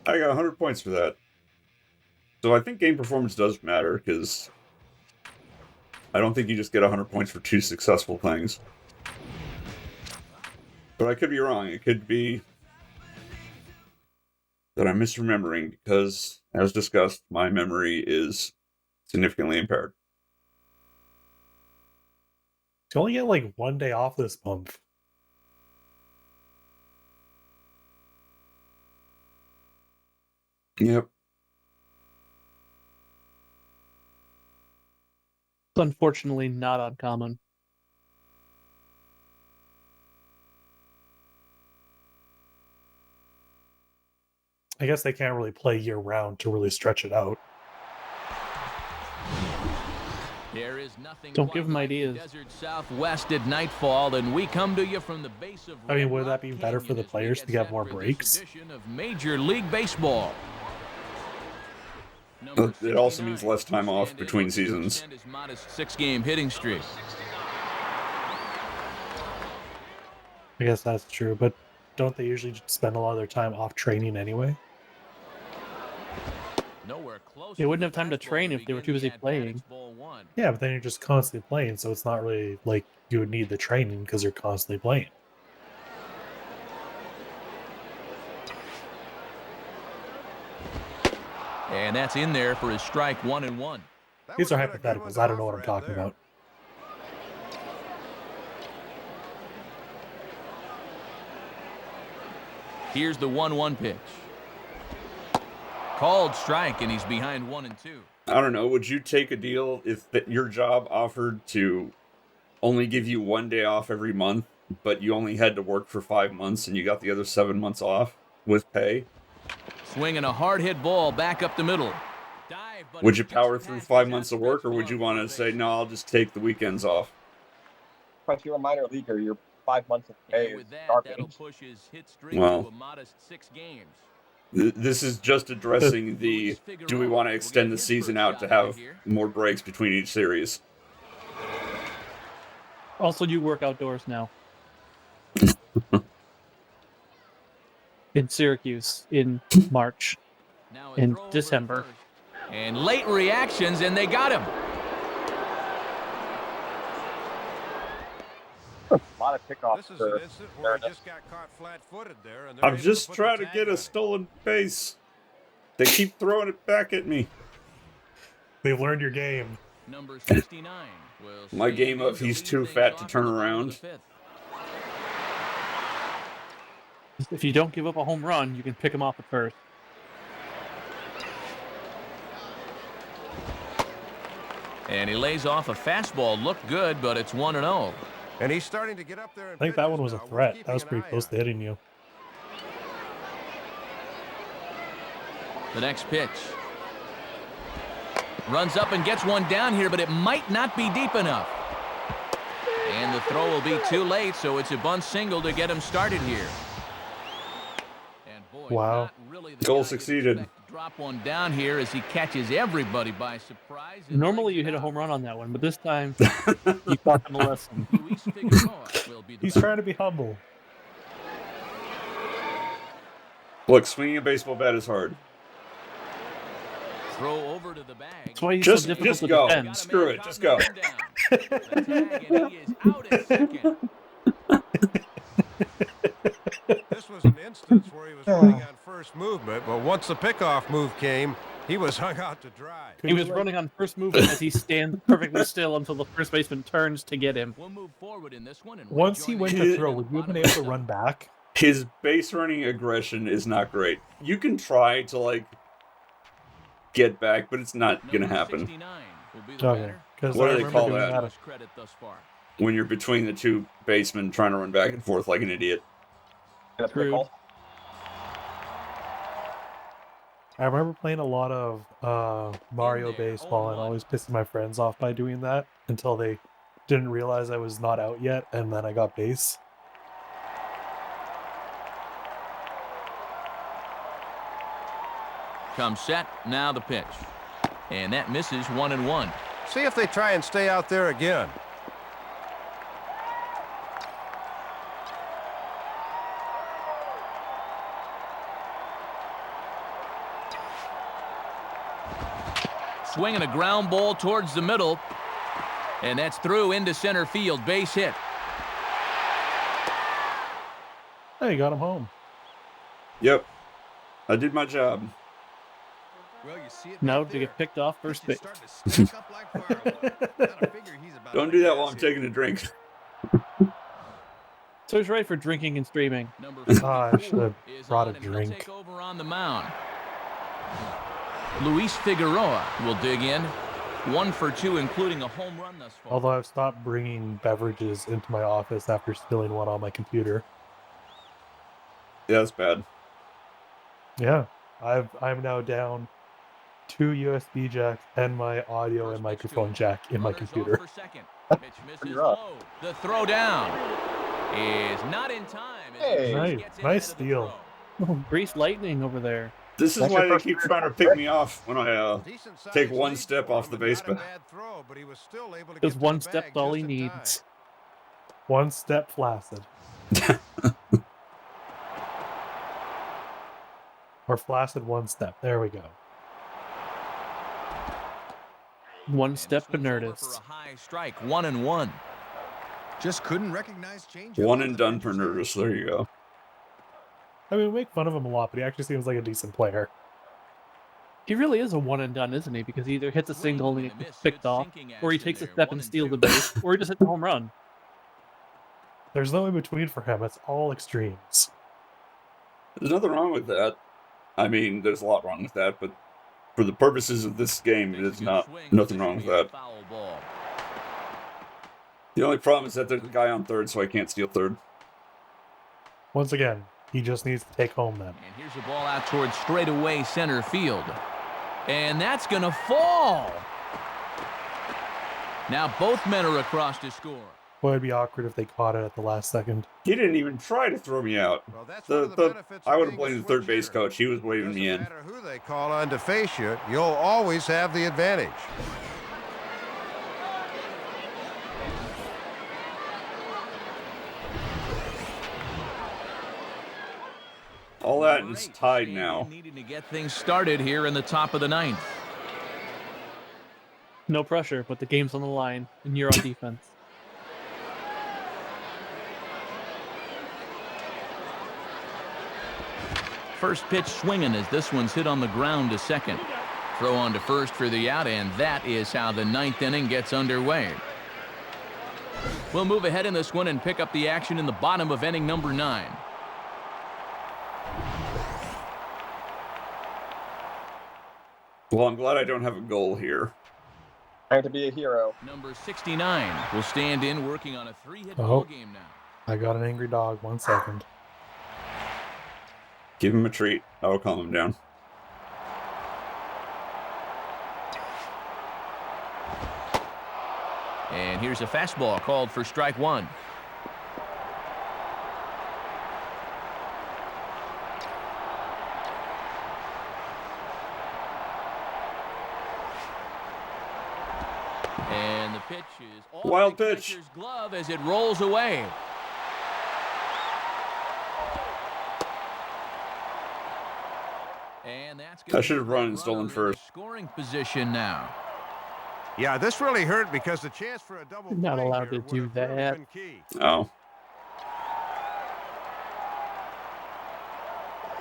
I got 100 points for that. So I think game performance does matter, because I don't think you just get 100 points for 2 successful things. But I could be wrong. It could be that I'm misremembering, because, as discussed, my memory is significantly impaired. You only get like 1 day off this month. Yep. It's unfortunately not uncommon. I guess they can't really play year round to really stretch it out. There is nothing. Don't give them ideas. Desert Southwest at nightfall, and we come to you from the base of. I mean, would that be better for the players to get more breaks? Of Major League Baseball. It also means less time off between seasons. His modest 6-game hitting streak. I guess that's true, but don't they usually spend a lot of their time off training anyway? Nowhere close. They wouldn't have time to train if they were too busy playing. Yeah, but then you're just constantly playing, so it's not really like you would need the training because you're constantly playing. And that's in there for his strike 1-1. These are hypotheticals. I don't know what I'm talking about. Here's the 1-1 pitch. Called strike, and he's behind 1-2. I don't know. Would you take a deal if your job offered to only give you 1 day off every month, but you only had to work for 5 months and you got the other 7 months off with pay? Swinging a hard hit ball back up the middle. Would you power through 5 months of work, or would you want to say, no, I'll just take the weekends off? If you're a minor leaguer, your 5 months of pay is garbage. Well, this is just addressing the, do we want to extend the season out to have more breaks between each series? Also, you work outdoors now. In Syracuse, in March, in December. And late reactions, and they got him. A lot of pickoffs. This is an incident where he just got caught flat-footed there. And I'm just trying to get a stolen base. They keep throwing it back at me. They've learned your game. Number 69. My game of he's too fat to turn around. If you don't give up a home run, you can pick him off at first. And he lays off a fastball. Looked good, but it's 1-0. And he's starting to get up there. I think that one was a threat. That was pretty close to hitting you. The next pitch. Runs up and gets one down here, but it might not be deep enough. And the throw will be too late, so it's a bunt single to get him started here. And boy, wow. Really goal succeeded. Drop one down here as he catches everybody by surprise. Normally you hit a home run on that one, but this time you taught him a lesson. He's trying to be humble. Look, swinging a baseball bat is hard. Throw over to the bag. That's why he's Just so difficult to go. defend. Screw it. Just go. This was an instance where he was running on first movement, but once the pickoff move came, he was hung out to dry. He was running on first movement as he stands perfectly still until the first baseman turns to get him. We'll move forward in this one. Once he went to throw, would you have been able to run back? His base running aggression is not great. You can try to, like, get back, but it's not going to happen. Okay. What do they call that? When you're between the two basemen trying to run back and forth like an idiot. True. I remember playing a lot of Mario baseball and always pissing my friends off by doing that until they didn't realize I was not out yet, and then I got base. Comes set, now the pitch. And that misses 1-1. See if they try and stay out there again. swing and a ground ball towards the middle. And that's through into center field. Base hit. Hey, got him home. Yep. I did my job. Well, you see it Now right to get there. picked off first base. Starting to stack up like firewood. Gotta figure he's about Don't to do that gas while I'm here. taking a drink. So he's ready for drinking and streaming. Number I should have 44 is brought on, a and he'll drink. take over on the mound. Luis Figueroa will dig in. 1 for 2, including a home run thus far. Although I've stopped bringing beverages into my office after spilling one on my computer. Yeah, that's bad. Yeah, I'm now down 2 USB jacks and my audio and microphone jack in my Runners off computer. for second. Pitch misses You're up. low. The throw down is not in time. as Hey. he Nice- gets in nice ahead of the steal. throw. Grease lightning over there. This is That's why your they first keep career trying to goal, pick right? me off when I Decent-sized take one lead step for off him the and not a basement. bad throw, but he was still able to Just get to one the step bag all he just in time. needs. One step flaccid. Or flaccid one step. There we go. One And step this one's over Pnurtis. for a high strike. 1-1. Just couldn't recognize change. one and done for Pnurtis. There you go. I mean, we make fun of him a lot, but he actually seems like a decent player. He really is a one and done, isn't he? Because he either hits a single and he gets picked off, or he takes a step and steals the base, or he just hits a home run. There's no in between for him. It's all extremes. There's nothing wrong with that. I mean, there's a lot wrong with that, but for the purposes of this game, there's not nothing wrong with that. Foul ball. The only problem is that there's a guy on third, so I can't steal third. Once again, he just needs to take home then. And here's a ball out towards straightaway center field. And that's going to fall. Now both men are across to score. Boy, it'd be awkward if they caught it at the last second. He didn't even try to throw me out. Well, that's one of the benefits I of would have being a blamed the third base switch hitter. coach. He was waving me in. Doesn't matter who they call on to face you, you'll always have the advantage. All that is tied now. Needing to get things started here in the top of the ninth. No pressure, but the game's on the line, and you're on defense. First pitch swinging as this one's hit on the ground to second. Throw on to first for the out, and that is how the ninth inning gets underway. We'll move ahead in this one and pick up the action in the bottom of inning number 9. Well, I'm glad I don't have a goal here. Trying to be a hero. Number 69 will stand in, working on a 3-hit Oh. ball game now. I got an angry dog. 1 second. Give him a treat. That'll calm him down. And here's a fastball called for strike 1. And the pitch is off Wild the pitch. catcher's glove as it rolls away. And that's I should have run and stolen first. Scoring position now. Yeah, this really hurt because the chance for a double You're not play allowed here to do would have really that. been key. Oh.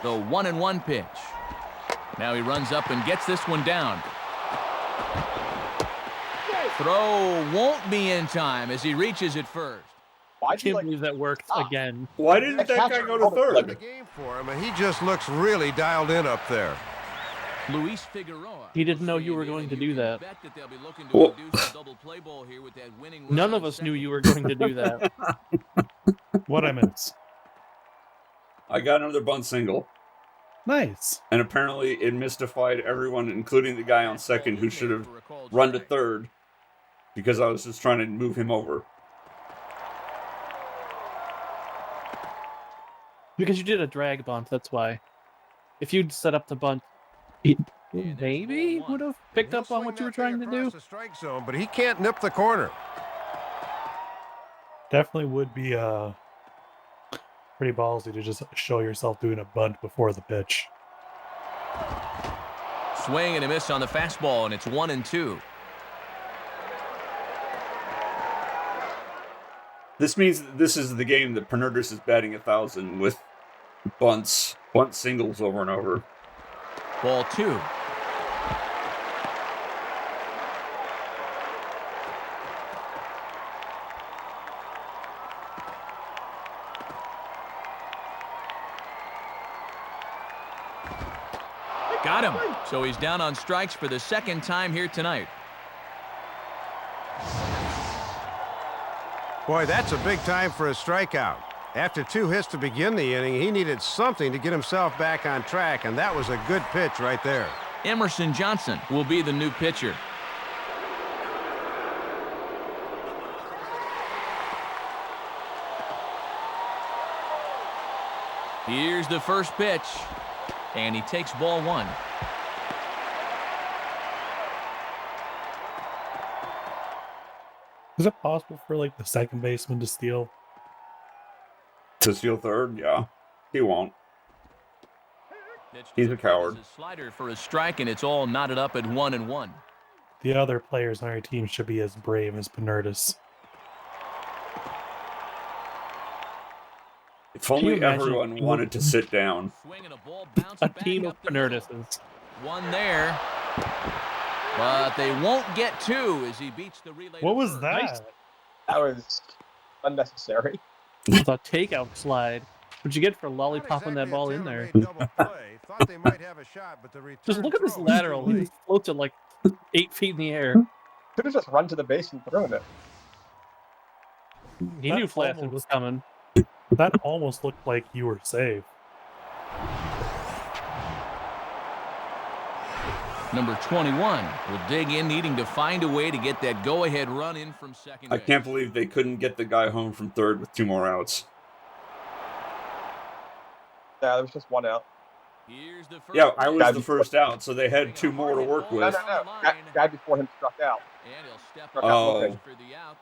The 1-1 pitch. Now he runs up and gets this one down. Throw won't be in time as he reaches it first. I Why'd you can't like believe that worked again. Why didn't that guy go to The third? game for him, and he just looks really dialed in up there. Luis Figueroa. He didn't know you were going to do that. Bet that they'll be looking to Well- induce a double play ball here with that winning run None on of us knew second. you were going to do that. What I miss? I got another bunt single. Nice. And apparently it mystified everyone, including the guy on second who should have run to third, because I was just trying to move him over. Because you did a drag bunt, that's why. If you'd set up the bunt, he maybe would have picked up on what you were trying to do. The strike zone, but he can't nip the corner. Definitely would be pretty ballsy to just show yourself doing a bunt before the pitch. Swing and a miss on the fastball, and it's 1-2. This means that this is the game that Pnurtis is batting 1,000 with bunt singles over and over. Ball 2. Got him. So he's down on strikes for the second time here tonight. Boy, that's a big time for a strikeout. After 2 hits to begin the inning, he needed something to get himself back on track, and that was a good pitch right there. Emerson Johnson will be the new pitcher. Here's the first pitch, and he takes ball 1. Is it possible for like the second baseman to steal? To steal third? Yeah. He won't. He's a coward. A slider for a strike, and it's all knotted up at 1-1. The other players on our team should be as brave as Pnurtis. If only everyone wanted to sit down. A team of Pnurtises. One there. But they won't get 2 as he beats the relay. What was that? Nice. That was unnecessary. It's a takeout slide. What'd you get for lollipopping that ball in there? Just look at this lateral. He just floats it like 8 feet in the air. Could have just run to the base and thrown it. He knew Flaccid was coming. That almost looked like you were safe. Number 21 will dig in, needing to find a way to get that go-ahead run in from second base. I can't believe they couldn't get the guy home from third with 2 more outs. Yeah, there was just 1 out. Yeah, I was the first out, so they had 2 more to work with. No. Guy before him struck out. Oh.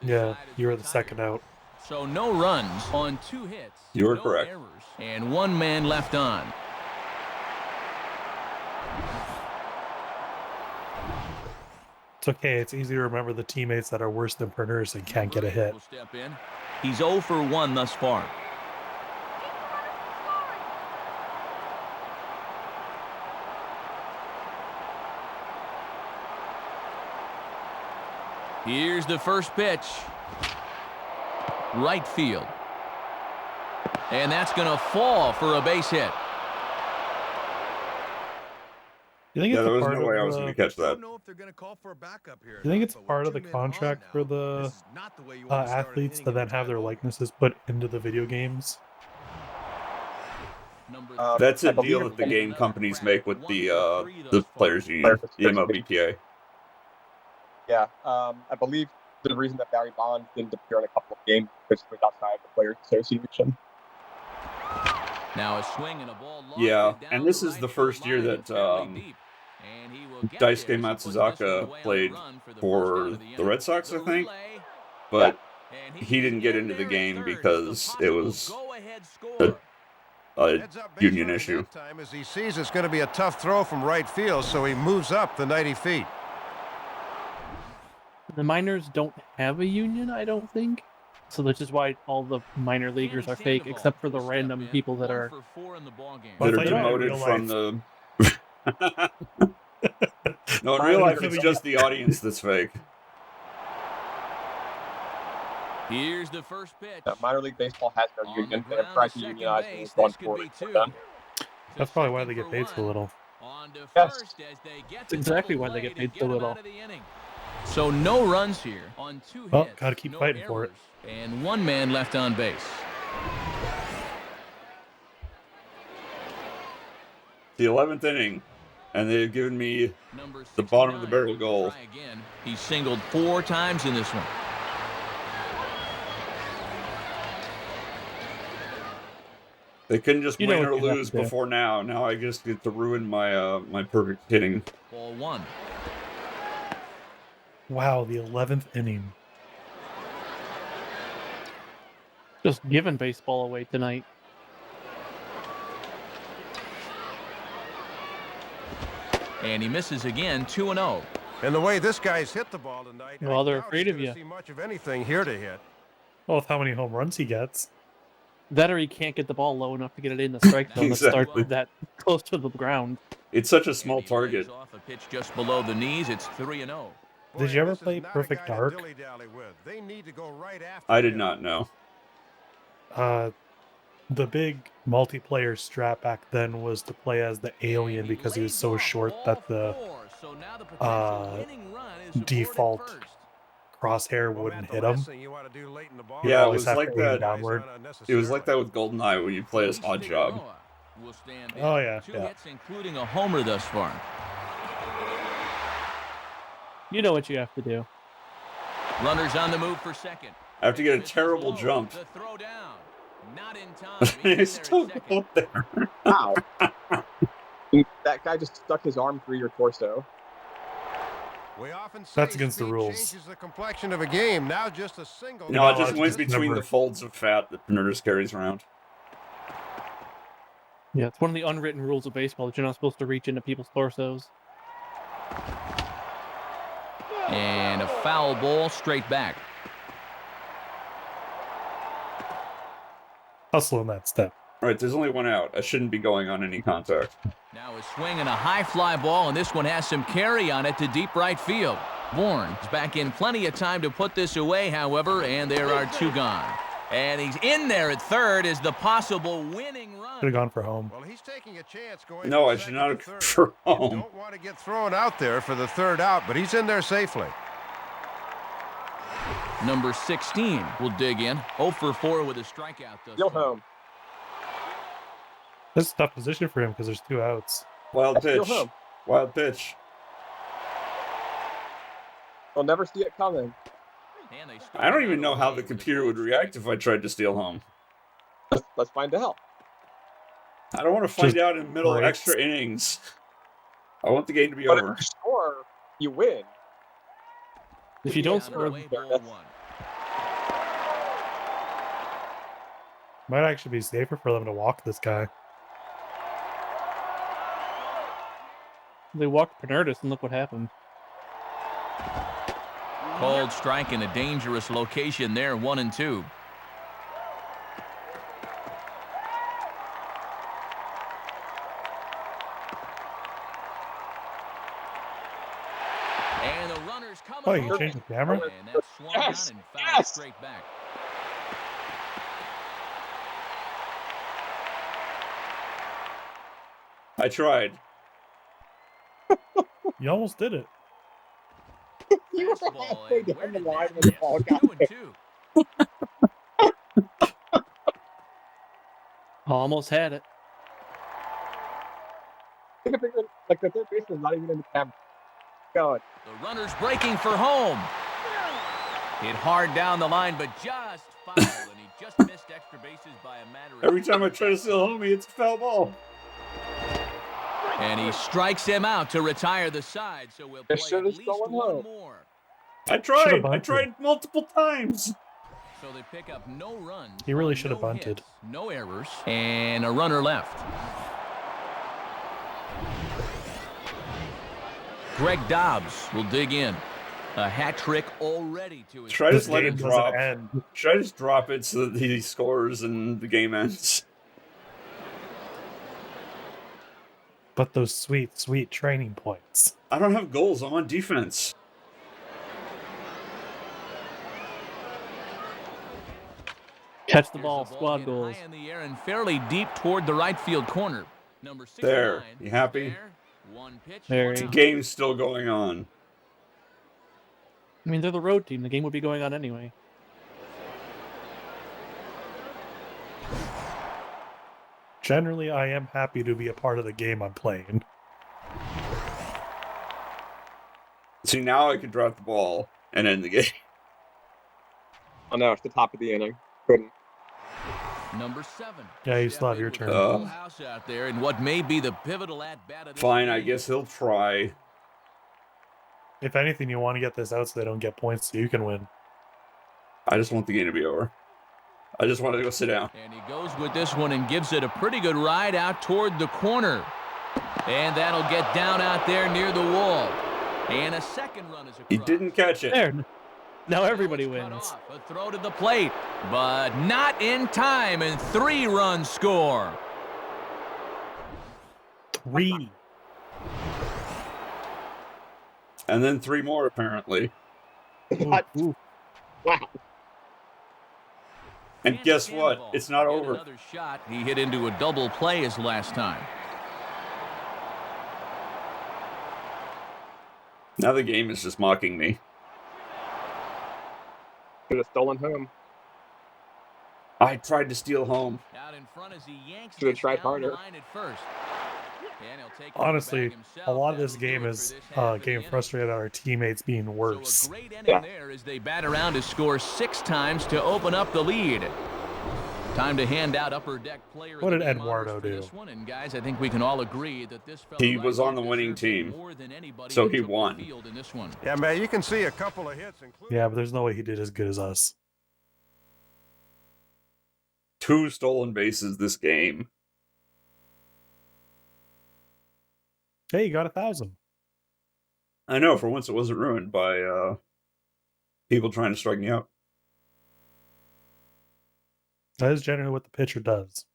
Yeah, you were the second out. So no runs on 2 hits. You were no correct. Errors, and 1 man left on. It's okay. It's easy to remember the teammates that are worse than Pnurtis and can't get a hit. Step in. He's 0 for 1 thus far. Here's the first pitch. Right field. And that's going to fall for a base hit. You think Yeah, it's there a was part no way I of was the, going to catch that. you think it's part of the contract for the athletes to then have their likenesses put into the video games? That's I a believe deal that the game companies make with the players union, the MLBPA. Yeah, I believe the reason that Barry Bonds didn't appear in a couple of games because he was outside the Players Association. Now a swing and a ball. Yeah, and this is the first year that Daisuke Matsuzaka played for the Red Sox, I think. But he didn't get into the game because it was a union issue. As he sees it's going to be a tough throw from right field, so he moves up the 90 feet. The minors don't have a union, I don't think. So that's just why all the minor leaguers are fake, except for the random people that are Demoted from the... No, in real life, it's just the audience that's fake. Here's the first pitch. Minor League Baseball has no union. They're trying to unionize and it's going forward. That's probably why they get paid so little. Yes. That's exactly why they get paid so little. So no runs here on 2 hits. Well, gotta keep fighting for it. And 1 man left on base. The 11th inning, and they've given me the bottom of the barrel goal. He singled 4 times in this one. They couldn't just You know win or what you have lose to do. before now. Now I just get to ruin my my perfect hitting. Ball 1. Wow, the 11th inning. Just giving baseball away And he misses again, 2-0. And the way this guy's hit the ball tonight, Well, they're I doubt afraid he's of gonna you. see much of anything here to hit. Well, with how many home runs he gets. That or he can't get the ball low enough to get it in the strike zone that Exactly. starts that close to the ground. It's such a And small he lays target. off a pitch just below the knees. It's 3-0. Did you ever This is play not a Perfect guy to Dark? dilly-dally with. They need to go right after I did him. not know. The big multiplayer strat back then was to play as the alien because he was so short that the default crosshair Well, wouldn't Matt, the hit last him. thing you want to do late in the ball You Yeah, it always was have like to aim that. downward. It was like that with GoldenEye when you play as Odd Job. Will stand in. Oh, yeah, Two yeah. hits, including a homer thus far. You know what you have to do. Runners on the move for second. I have to get a This is terrible low. jump. The throw down. Not in time. He's in there It's at still second. up there. Wow. That guy just stuck his arm through your torso. We often say That's against the speed rules. changes the complexion of a game. Now just a single. No, it No, just it's went just between number- the folds of fat that Pnurtis carries around. Yeah, it's one of the unwritten rules of baseball that you're not supposed to reach into people's torsos. And a foul ball straight back. Hustle in that step. All right, there's only one out. I shouldn't be going on any contact. Now a swing and a high fly ball, and this one has some carry on it to deep right field. Bourne is back in plenty of time to put this away, however, and there are two gone. And he's in there at third as the possible winning Should have run. gone for home. Well, he's taking a chance going. No, from I should second not to have third. for You home. don't want to get thrown out there for the third out, but he's in there safely. Number 16 will dig in. 0 for 4 with a strikeout. thus Go far. home. This is a tough position for him because there's 2 outs. Wild Let's go pitch. home. Wild pitch. We'll never see it coming. And they I don't even start know how away the with a computer would close react if I tried to steal home. Let's find out. I don't want to find Just out in middle of breaks. extra innings. I want the game to be But over. if you score, you win. If you don't On the score, way, ball one. Might actually be safer for them to walk this guy. they walked Pnurtis, and look what happened. Called strike in a dangerous location there, 1-2. And the runners coming Oh, you home. changed the camera? And that's swung Yes, on and fouled yes. straight back. I tried. You almost did it. You were Fastball, halfway and down where the did line that when the hit? ball got 2-2. Almost had it. Take a picture. Like the third baseman is not even in the camera. Going. The runner's breaking for home. Hit hard down the line, but just fouled, and he just missed extra bases by a matter of... Every time I try to steal home, it's a foul ball. And he strikes him out to retire the side, so we'll play They at should've least stolen one home. more. I tried. I bunted. tried multiple times. So they pick up no runs. He really on should have no bunted. hits, no errors, and a runner left. Greg Dobbs will dig in. A hat trick already to his... Should I This just let game it doesn't drop? end. Should I just drop it so that he scores and the game ends? But those sweet, sweet training points. I don't have goals. I'm on defense. Catch the Here's ball, the squad hit goals. high in the air and fairly deep toward the right field corner. Number 69. There. You happy? There. One pitch. Very. one The out. game's still going on. I mean, they're the road team. The game would be going on anyway. Generally, I am happy to be a part of the game I'm playing. See, now I could drop the ball and end the game. Oh no, it's the top of the inning. Couldn't. Number 7. Yeah, you still have your Step in turn. with a full house out there in what may be the pivotal at bat of this Fine, I game. guess he'll try. If anything, you want to get this out so they don't get points so you can win. I just want the game to be over. I just want to go sit down. And he goes with this one and gives it a pretty good ride out toward the corner. And that'll get down out there near the wall. And a second run is across. He didn't catch it. There. Now everybody Cut wins. off. A throw to the plate, but not in time, and 3 runs score. 3. And then 3 more, apparently. What? Ooh. Wow. And guess what? It's not Again, over. Another shot. He hit into a double play his last time. Now the game is just mocking me. Could have stolen home. I tried to steal home. Out in front as he yanks Should have this tried down harder. the line at first. And he'll take it to the Honestly, bag himself. a lot of this That'll do game it is for this half of the getting inning. frustrated at our teammates being So worse. a great inning Yeah. there as they bat around to score 6 times to open up the lead. Time to hand out upper deck player. of What the did game Eduardo honors for do? this one. And guys, I think we can all agree that this fella He right was here on the winning deserved it team, more than anybody so who he took the won. field in this one. Yeah, man, you can see a couple of hits, including... Yeah, but there's no way he did as good as us. 2 stolen bases this game. Hey, you got 1,000. I know, for once it wasn't ruined by people trying to strike me out. That is generally what the pitcher does.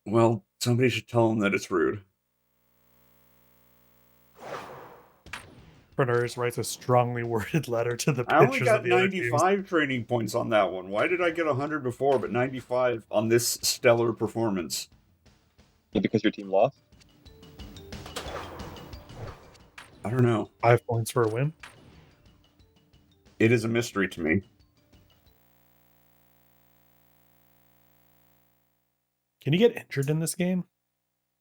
Well, somebody should tell him that it's rude. Pnurtis writes a strongly worded letter to the I only pitchers got of the other teams. 95 training points on that one. Why did I get 100 before, but 95 on this stellar performance? Because your team lost? I don't know. 5 points for a win. It is a mystery to me. Can you get injured in this game?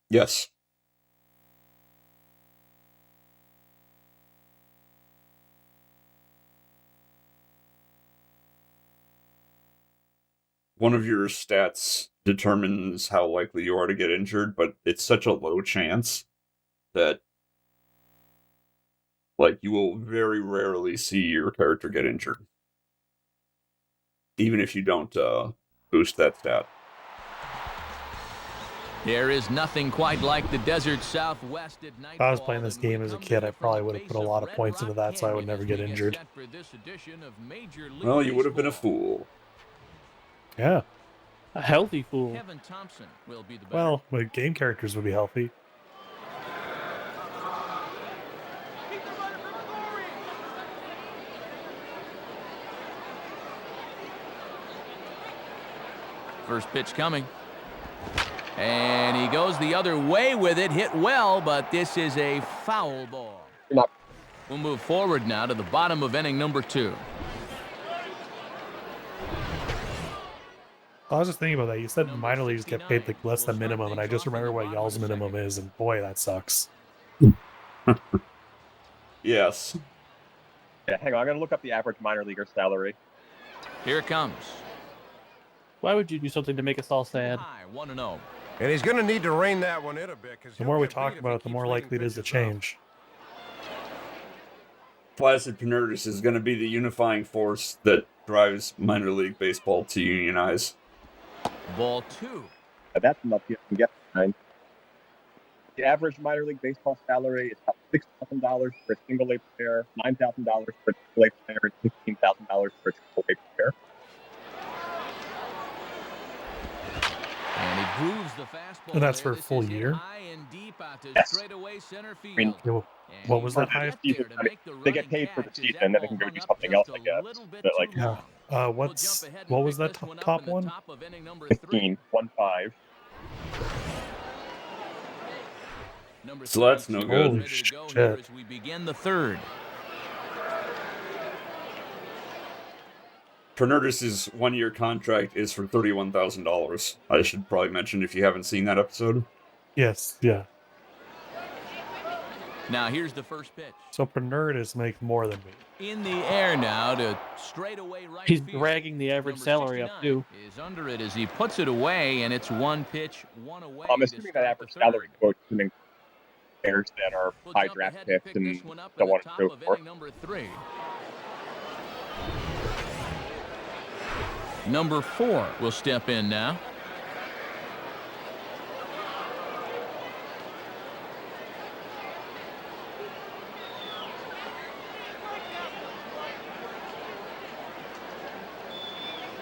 Yes. One of your stats determines how likely you are to get injured, but it's such a low chance that you will very rarely see your character get injured. Even if you don't boost that stat. There is nothing quite like the desert Southwest at night. If I was playing this game as a kid, I probably would have put a lot of points into that so I would never get injured. Well, you would have been a fool. Yeah. A healthy fool. Kevin Thompson will be the batter. Well, my game characters would be healthy. First pitch coming. And he goes the other way with it. Hit well, but this is a foul ball. You're not. We'll move forward now to the bottom of inning number 2. I was just thinking about that. You said minor leagues get paid like less than minimum, and I just remember what y'all's minimum is, and boy, that sucks. Yes. Yeah, hang on. I'm going to look up the average minor leaguer salary. Here it comes. Why would you do something to make us all sad? High, 1-0. And he's going to need to rein that one in a bit. The more we talk about it, the more likely it is to change. Flaccid Pnurtis is going to be the unifying force that drives minor league baseball to unionize. Ball 2. That's enough you can get behind. The average minor league baseball salary is about $6,000 for a single A player, $9,000 for a triple A player, and $15,000 for a triple A player. And he grooves the fastball. And that's there. for a This full is hit year? high and deep out to Yes. straightaway center field. mean, Yo, And what he was will that high? get there to I mean, make the they get running paid for the catch. Is season, that then they can ball go do hung up something just else, I a guess. little bit But, like, too Yeah. long? We'll What's jump ahead and what was pick that this one up top in the one? top of inning number 15, 1-5. Number So that's 32 no good. Holy ready to go here shit. as we begin the third. Pnurtis' 1-year contract is for $31,000. I should probably mention if you haven't seen that episode. Yes, yeah. Now here's the first pitch. So Pnurtis makes more than me. In the air now to straightaway right He's field. dragging the average Number salary up 69 too. is under it as he puts it away, and it's one pitch, one away. I'm to assuming that start average the third. salary quotes include players that are We'll high jump draft ahead picks pick and this one up so in the on and top so of forth. inning number 3. Number 4 will step in now.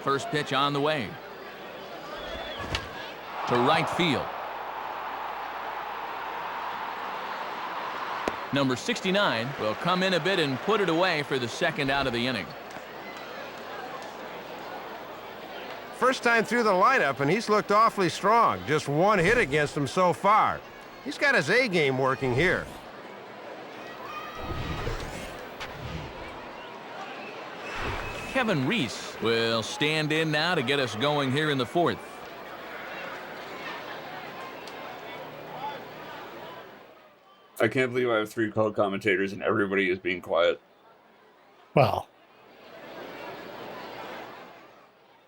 First pitch on the way. To right field. Number 69 will come in a bit and put it away for the second out of the inning. First time through the lineup, and he's looked awfully strong. Just one hit against him so far. He's got his A game working here. Kevin Reese will stand in now to get us going here in the fourth. I can't believe I have 3 co-commentators and everybody is being quiet. Well,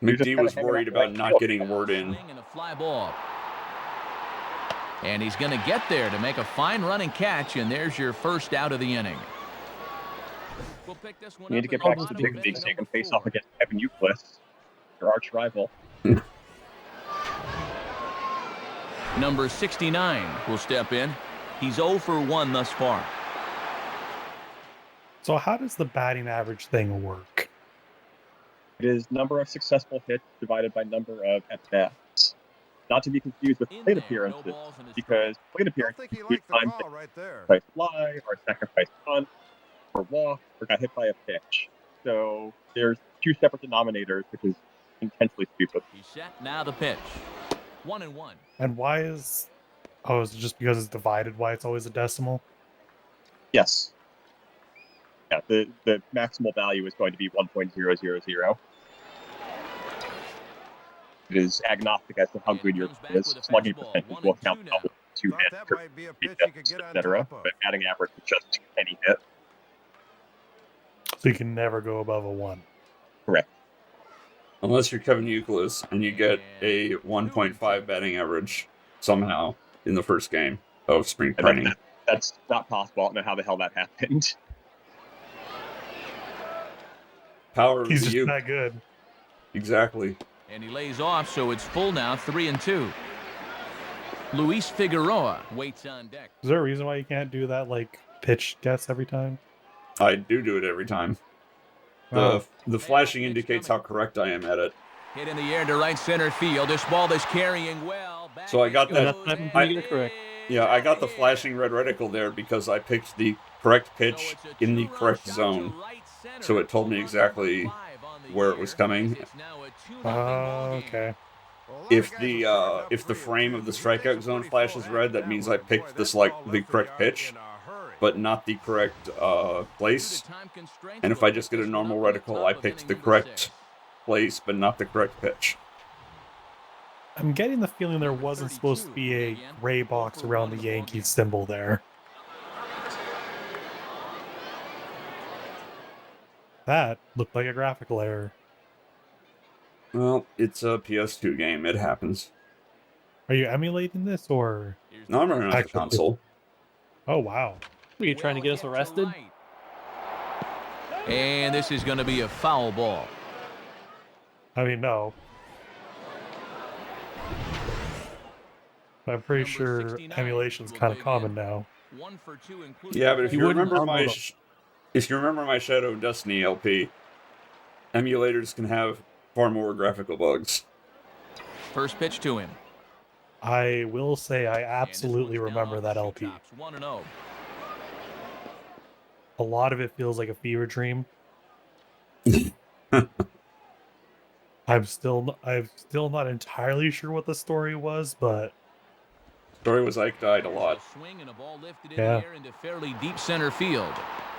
McD was worried about not getting a word in. And a fly ball. And he's going to get there to make a fine running catch, and there's your first out of the inning. We'll pick this one You need to get back to the big league so you can face off against Kevin Euclid, your arch rival. Number 69 will step in. He's 0 for 1 thus far. so how does the batting average thing work? It is number of successful hits divided by number of at-bats. Not to be confused with plate appearances, because plate I appearances think he include liked the times ball right there. that fly, or sacrifice punt, or walk, or got hit by a pitch. So there's 2 separate denominators, which is intensely stupid. He's set. Now the pitch. 1-1. And why is... Oh, is it just because it's divided why it's always a decimal? Yes. Yeah, the maximal value is going to be 1.000. It is agnostic as to how good your slugging percentage will count double, 2 Thought hits, that per might be a three pitch he could hits, get on etc. top of. But batting average is just any hit. So you can never go above a 1. Correct. Unless you're Kevin Euclid and you get a 1.5 batting average somehow in the first game of spring And training. that's not possible. I don't know how the hell that happened. Power of He's the just Uke. that good. Exactly. And he lays off, so it's full now, 3-2. Luis Figueroa waits on deck. Is there a reason why you can't do that, like, pitch guess every time? I do it every time. The flashing indicates how correct I am at it. Hit in the air to right center field. This ball is carrying well. Back So I got it that- goes, That's and you get it correct. Yeah, I got the flashing red reticle there because I picked the correct pitch in the correct zone. So it told me exactly where it was coming. Okay. If the frame of the strikeout zone flashes red, that means I picked the correct pitch, but not the correct place. And if I just get a normal reticle, I picked the correct place, but not the correct pitch. I'm getting the feeling there wasn't supposed to be a gray box around the Yankees symbol there. That looked like a graphical error. Well, it's a PS2 game. It happens. Are you emulating this or... No, I'm running on the Actually- console. Oh, wow. Were you trying to get us arrested? And this is going to be a foul ball. I mean, no. But I'm pretty sure emulation's kind of common now. 1 for 2, including Yeah, but if You you wouldn't remember my download if you remember my Shadow of Destiny LP, emulators can have far more graphical bugs. First pitch to him. I will say I absolutely remember that LP. 1-0. A lot of it feels like a fever dream. I'm still not entirely sure what the story was, but Story was Ike died a lot. Swing and a ball lifted in Yeah. the air into fairly deep center field.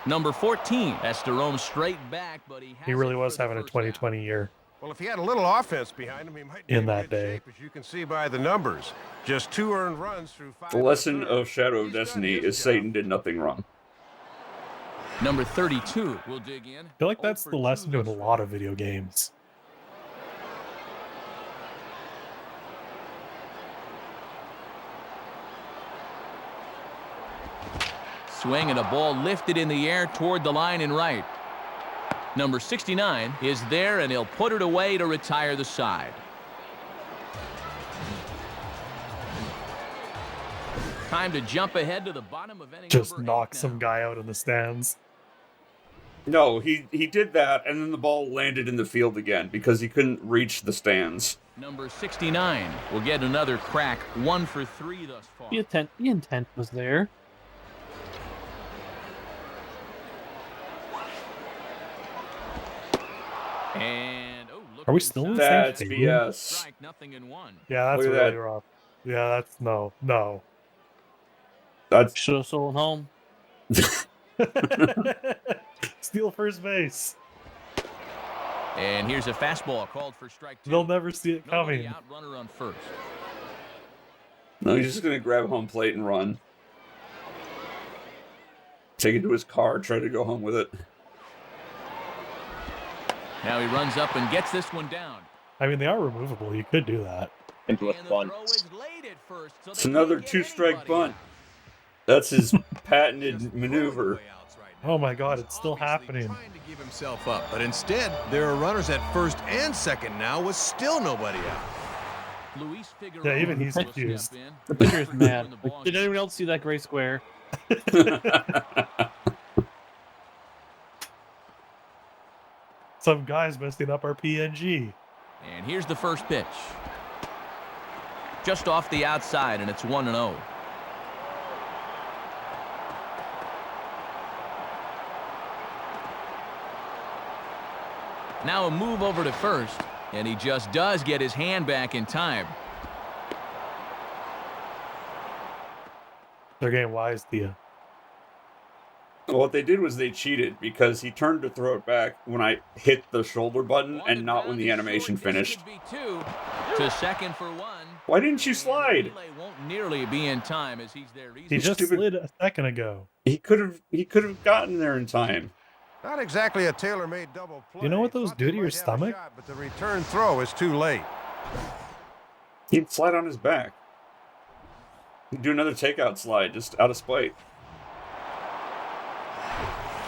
Number 14 has to roam straight back, but he he really was having a 2020 year. Well, if he had a little offense behind him, he might be In in that good day. shape, as you can see by the numbers. Just 2 earned runs through 5. The lesson of Shadow of He's done Destiny his is job. Satan did nothing wrong. Number 32 will dig in. I feel like that's the lesson in a lot of video games. Swing and a ball lifted in the air toward the line and right. Number 69 is there, and he'll put it away to retire the side. Time to jump ahead to the bottom of inning Just number knock 8 some now. guy out in the stands. No, he did that, and then the ball landed in the field again because he couldn't reach the stands. Number 69 will get another crack, 1 for 3 thus far. The intent was there. And Are we still in the same That's stadium? BS. Strike, nothing in 1. Yeah, that's Look at really that. rough. Yeah, that's no. That's Should have sold home. Steal first base. And here's a fastball called for strike 2. They'll never see it Nobody coming. out, runner on first. no. He's just gonna grab home plate and run. Take it to his car. Try to go home with it. Now he runs up and gets this one down. I mean, they are removable. You could do that. Into a And the bunt. throw is late at first, so It's they another can't get 2-strike anybody bunt. out. That's his patented maneuver. Oh my God, it's still happening. Trying to give himself up, but instead there are runners at first and second now with still nobody out. Luis Figueroa Yeah, even he's will step confused. in. The pitcher is mad. When the Like, ball did game- anyone else see that gray square? Some guy's messing up our PNG. And here's the first pitch. Just off the outside, and it's 1-0. Now a move over to first, and he just does get his hand back in time. They're getting wise to you. Well, what they did was they cheated because he turned to throw it back when I hit the shoulder button and not when the animation finished. This could be 2 to second for 1. Why didn't you slide? And the relay won't nearly be in time as he's there He easily. just stupid- slid a second ago. He could have gotten there in time. Not exactly a tailor-made double play. You know what those Thought do they to your might have a stomach? shot, but the return throw is too late. He'd slide on his back. He'd do another takeout slide just out of spite.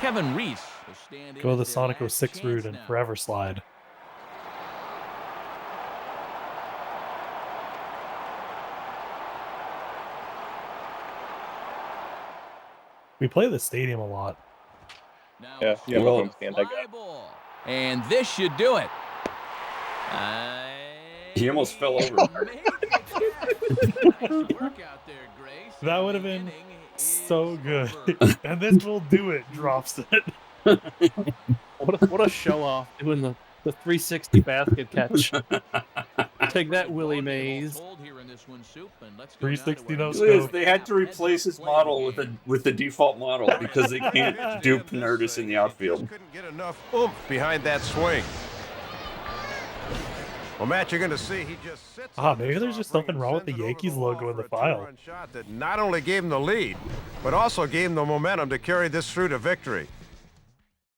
Kevin Reese will stand in Go the as their Sonic last 06 chance route and now. forever slide. We play the stadium a lot. Now Yeah, a yeah, well- home stand, I fly got. ball. And this should do it. He almost fell over. Nice work out there, Grace. That would have The been inning so is good. over. And this will do it. Drops it. What a show off doing the 360 basket catch. Take that, Willie Mays. Hold here in this one, Soup, and let's go 360 down no to It is, scope. they had to replace his model with the default model because they can't do Pnurtis in the outfield. Just couldn't get enough oomph behind that swing. Well, Matt, you're going to see he just sits. Ah, on maybe this there's ball, just something bringing wrong with the Sender over Yankees wall logo in the for a file. two-run shot that not only gave him the lead, but also gave him the momentum to carry this through to victory.